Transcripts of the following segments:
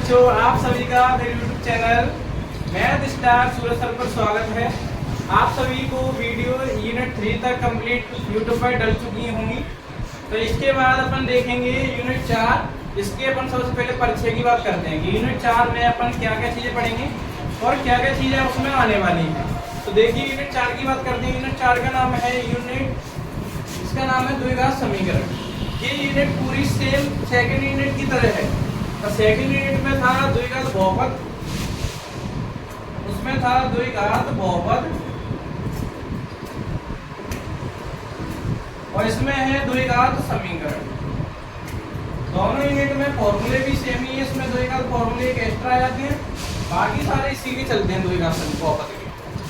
बच्चों, आप सभी का मेरे YouTube चैनल मैथ स्टार सूरज सर पर स्वागत है। आप सभी को वीडियो यूनिट 3 तक कंप्लीट YouTube पर डल चुकी होंगी। तो इसके बाद अपन देखेंगे यूनिट 4। इसके अपन सबसे पहले परिचय की बात करते हैं कि यूनिट 4 में अपन क्या क्या चीज़ें पढ़ेंगे और क्या क्या चीज़ें उसमें आने वाली हैं। तो देखिए यूनिट 4 की बात करते हैं। यूनिट 4 का नाम है इसका नाम है द्विघात समीकरण। ये यूनिट पूरी सेम सेकेंड यूनिट की तरह है। सेकेंड यूनिट में था द्विघात बहुपद, उसमें था द्विघात बहुपद और इसमें है द्विघात समीकरण। दोनों यूनिट में फॉर्मूले भी सेम ही है। इसमें द्विघात फॉर्मूले एक एक्स्ट्रा आ जाते हैं, बाकी सारे इसी के चलते हैं द्विघात बहुपद के।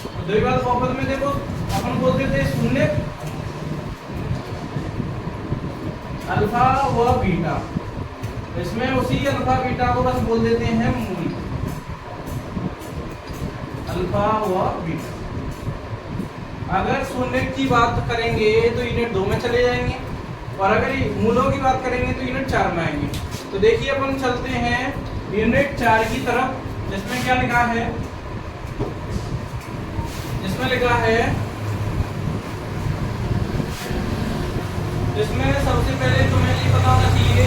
तो द्विघात बहुपद में देखो अपन बोलते थे शून्य अल्फा व बीटा, इसमें उसी अल्फा बीटा को बस बोल देते हैं मूल, अल्फा व बीटा। अगर शून्य की बात करेंगे तो यूनिट 2 में चले जाएंगे और अगर मूलों की बात करेंगे तो यूनिट 4 में आएंगे। तो देखिए अपन चलते हैं यूनिट 4 की तरफ, जिसमें क्या लिखा है, जिसमें लिखा है, इसमें सबसे पहले तुम्हें ये पता होना चाहिए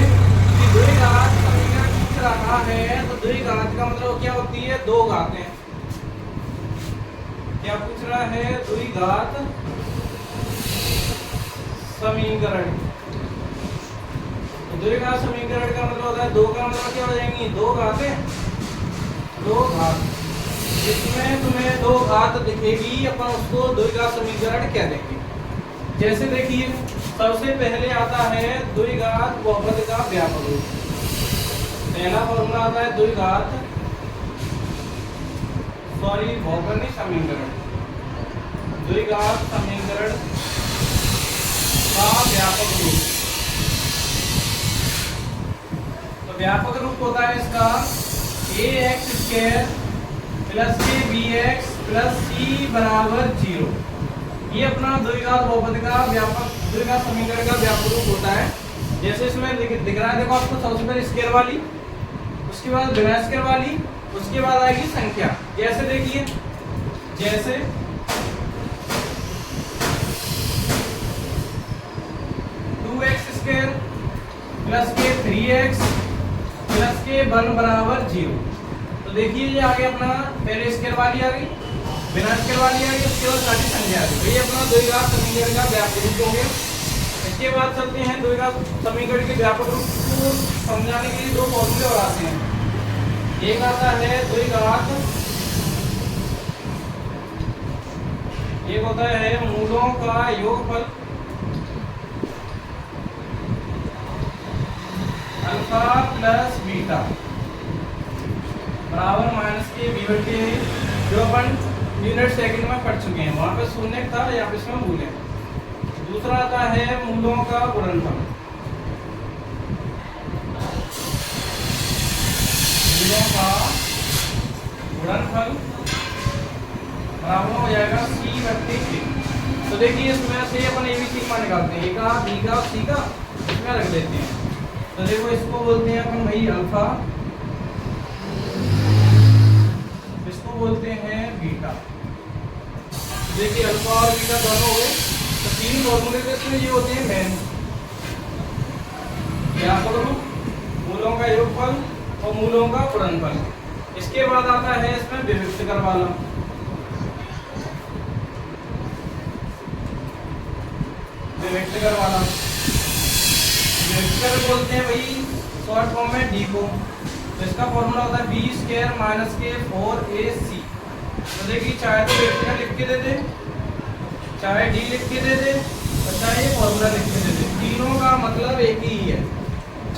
कि द्विघात समीकरण पूछ रहा है। तो द्विघात का मतलब क्या होती है? दो घातें। क्या पूछ रहा है? द्विघात समीकरण। तो द्विघात समीकरण का मतलब होता है दो, का मतलब क्या हो जाएंगी? दो घातें, दो घात। इसमें तुम्हें दो घात दिखेगी, अपन उसको द्विघात समीकरण कह देंगे। जैसे देखिए सबसे पहले आता है द्विघात बहुपद का व्यापक रूप। पहला फॉर्मूला आता है बहुपद नहीं, समीकरण, द्विघात समीकरण का व्यापक रूप। तो व्यापक रूप होता है इसका ax² + bx + c बराबर 0। ये अपना द्विघात बहुपद का व्यापक द्विघात समीकरण का व्यापक रूप होता है। जैसे इसमें दिख रहा है, देखो आपको सबसे पहले स्क्वायर वाली, उसके बाद बिना स्क्वायर वाली, उसके बाद आएगी संख्या। जैसे देखिए, जैसे (2x² + k 3x + k 1 बराबर 0)। तो देखिए ये आ गया अपना, पहले स्क्वायर वाली आ गई, बिना स्क्वायर वाली आ गई, उसके बाद सारी संख्या आ गई। तो ये अपना द्विघात समीकरण का व्यापक रूप हो गया। इसके बाद चलते हैं द्विघात समीकरण के व्यापक रूप को समझाने के लिए दो फॉर्मूले और आते हैं। एक आता है द्विघात, एक होता है मूलों का योगफल अल्फा प्लस बीटा बराबर -k/b/k, जो अपन यूनिट सेकंड में पढ़ चुके हैं। वहां पे शून्य था, यहाँ पे इसमें मूल है। दूसरा आता है मूलों का गुणनफल, मूलों का गुणनफल बराबर हो जाएगा c/k। तो देखिए इसमें से अपन ABC मान निकालते हैं, a का, b का, c का, इसमें रख देते हैं। तो देखो इसको बोलते हैं अपन भाई अल्फा, इसको बोलते हैं बीटा। देखिए अल्फा और बीटा दोनों हो गए। तो तीन फॉर्मूले के इसमें ये होते हैं मेन, व्यापक रूप, मूलों का योगफल और मूलों का गुणनफल। इसके बाद आता है इसमें विभक्तकर वाला। विभक्तकर वाला, विभक्तकर बोलते हैं भाई शॉर्ट फॉर्म में डी को। तो इसका फॉर्मूला होता है b² - k 4ac। तो देखिए चाहे तो विभक्तकर लिख के दे दे, चाहे d लिख के दे दे, और चाहे ये फॉर्मूला लिख के दे दे, तीनों का मतलब एक ही है।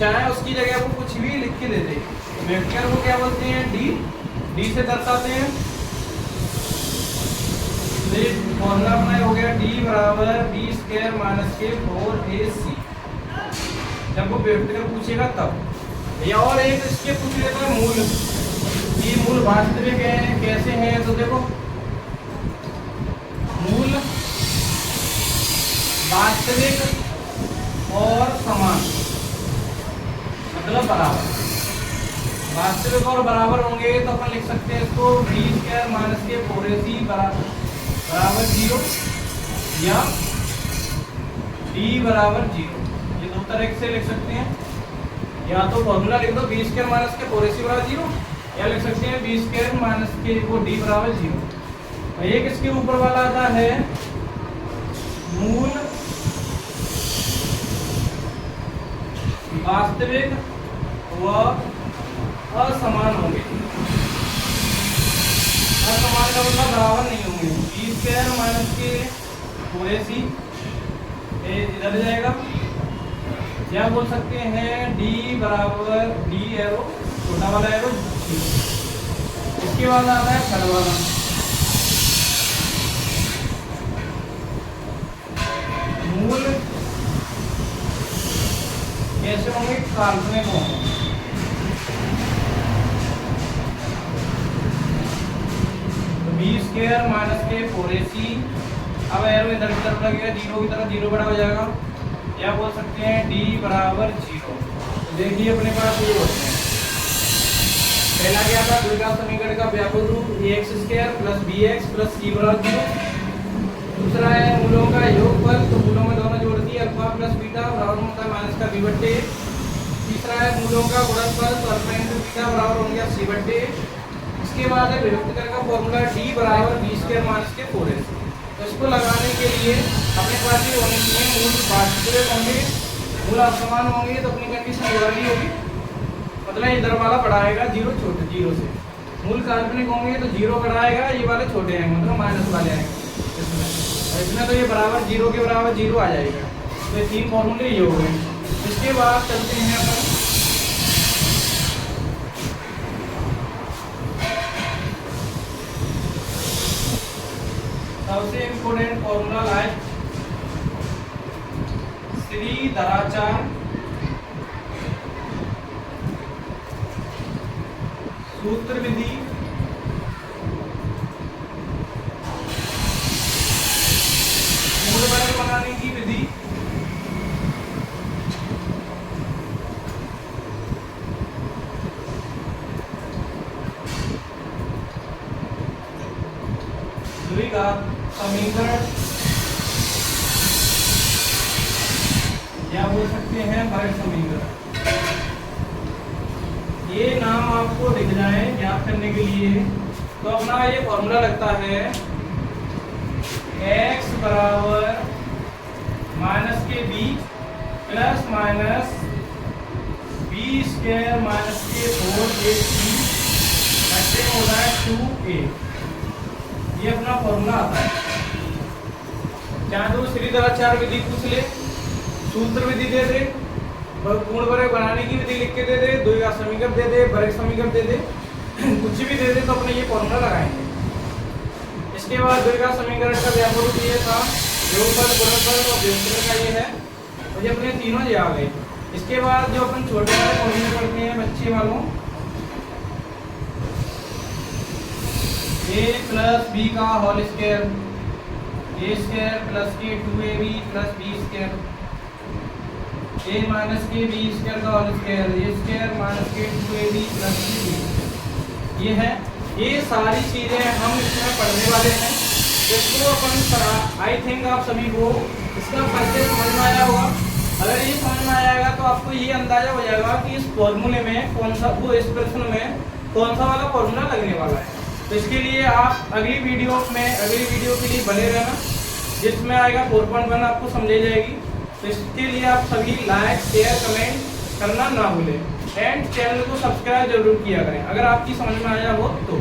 चाहे उसकी जगह वो कुछ भी लिख के दे दे। विभक्तकर को क्या बोलते हैं? d से दर्शाते हैं। फॉर्मूला अपना हो गया d बराबर b² - k 4ac। जब वो विभक्तकर पूछेगा तब। या और एक इसके पूछ लेता है मूल, ये मूल वास्तविक है कैसे हैं? तो देखो मूल वास्तविक और समान मतलब बराबर। वास्तविक और बराबर होंगे तो अपन लिख सकते हैं इसको बी स्क्वायर माइनस के 4ac बराबर 0 या d बराबर 0। ये दो तरह से लिख सकते हैं, या तो फॉर्मूला लिख दो बी स्क्वायर माइनस के 4ac बराबर 0, या लिख सकते हैं बी स्क्वायर माइनस के वो d बराबर 0। और ये किसके ऊपर वाला आता है, मूल वास्तविक व असमान होंगे। असमान का मतलब बराबर नहीं होंगे। बी स्क्वायर माइनस के 4ac इधर जाएगा, या बोल सकते हैं d बराबर d एरो छोटा वाला एरो 0। इसके बाद आता है थर्ड वाला, मूल कैसे होंगे, काल्पनिक होंगे। तो बी स्क्वायर माइनस के 4ac, अब एरो इधर की तरफ लगेगा, 0 की तरफ 0 बड़ा हो जाएगा, या बोल सकते हैं d बराबर 0। तो देखिए अपने पास ये होते हैं, पहला क्या था, द्विघात समीकरण का व्यापक रूप ax square plus bx plus c बराबर 0। दूसरा है मूलों का योगफल, तो मूलों में दोनों जोड़ दिए, अल्फा प्लस बीटा बराबर होता है माइनस का b/a। तीसरा है मूलों का गुणनफल, तो अल्फा इंटू बीटा बराबर हो गया c/a। इसके बाद है विभक्त करने का फॉर्मूला d बराबर b स्क्वायर माइनस के 4ac। तो इसको लगाने के लिए अपने पास ये होने चाहिए मूल वास्तविक होंगे, मूल असमान होंगे, तो अपनी कंडीशन ये वाली होगी, मतलब इधर वाला बढ़ाएगा 0 छोटे 0 से। मूल काल्पनिक होंगे तो 0 बढ़ाएगा, ये वाले छोटे आएंगे, मतलब माइनस वाले आएंगे इसमें तो ये बराबर 0 के बराबर 0 आ जाएगा। तो ये तीन फॉर्मूले ये हो गए। इसके बाद चलते हैं अपन सबसे इम्पोर्टेंट फॉर्मूला लाइक श्रीधराचार्य सूत्र विधि, मूल वर्ग बनाने की विधि, द्विघात समीकरण, या बोल सकते हैं वर्ग समीकरण। ये नाम आपको दिख जाए याद करने के लिए, तो अपना ये फॉर्मूला लगता है x बराबर माइनस के b plus minus b square minus के 4ac बटे हो रहा है 2a। ये अपना फॉर्मूला आता है। चाहे तो श्रीधराचार्य विधि पूछ ले, सूत्र विधि दे दे, पूर्ण वर्ग बनाने की विधि लिख के दे दे, द्विघात समीकरण दे दे, वर्ग समीकरण दे दे, कुछ भी दे दे, तो अपने ये फॉर्मूला लगाएंगे। इसके बाद द्विघात समीकरण का व्यापक रूप ये था, योगफल गुणनफल और विभक्त का ये है, और ये अपने तीनों ये आ गए। इसके बाद जो अपन छोटे वाले फॉर्मूले पढ़ते हैं बच्चे वालों, a प्लस बी का whole square, a square plus के 2ab plus b square, a minus के b स्क्वायर का whole square, a square minus के 2ab प्लस b। ये है, ये सारी चीजें हम इसमें पढ़ने वाले हैं। इसको अपन आई थिंक आप सभी को इसका परिचय समझ में आया होगा। अगर ये समझ में आएगा तो आपको ये अंदाजा हो जाएगा कि इस फॉर्मूले में कौन सा, वो इस प्रश्न में कौन सा वाला फॉर्मूला लगने वाला है। तो इसके लिए आप अगली वीडियो के लिए बने रहना, जिसमें आएगा 4.1 आपको समझ जाएगी। तो इसके लिए आप सभी लाइक शेयर कमेंट करना ना भूलें, एंड चैनल को सब्सक्राइब जरूर किया करें अगर आपकी समझ में आया हो तो।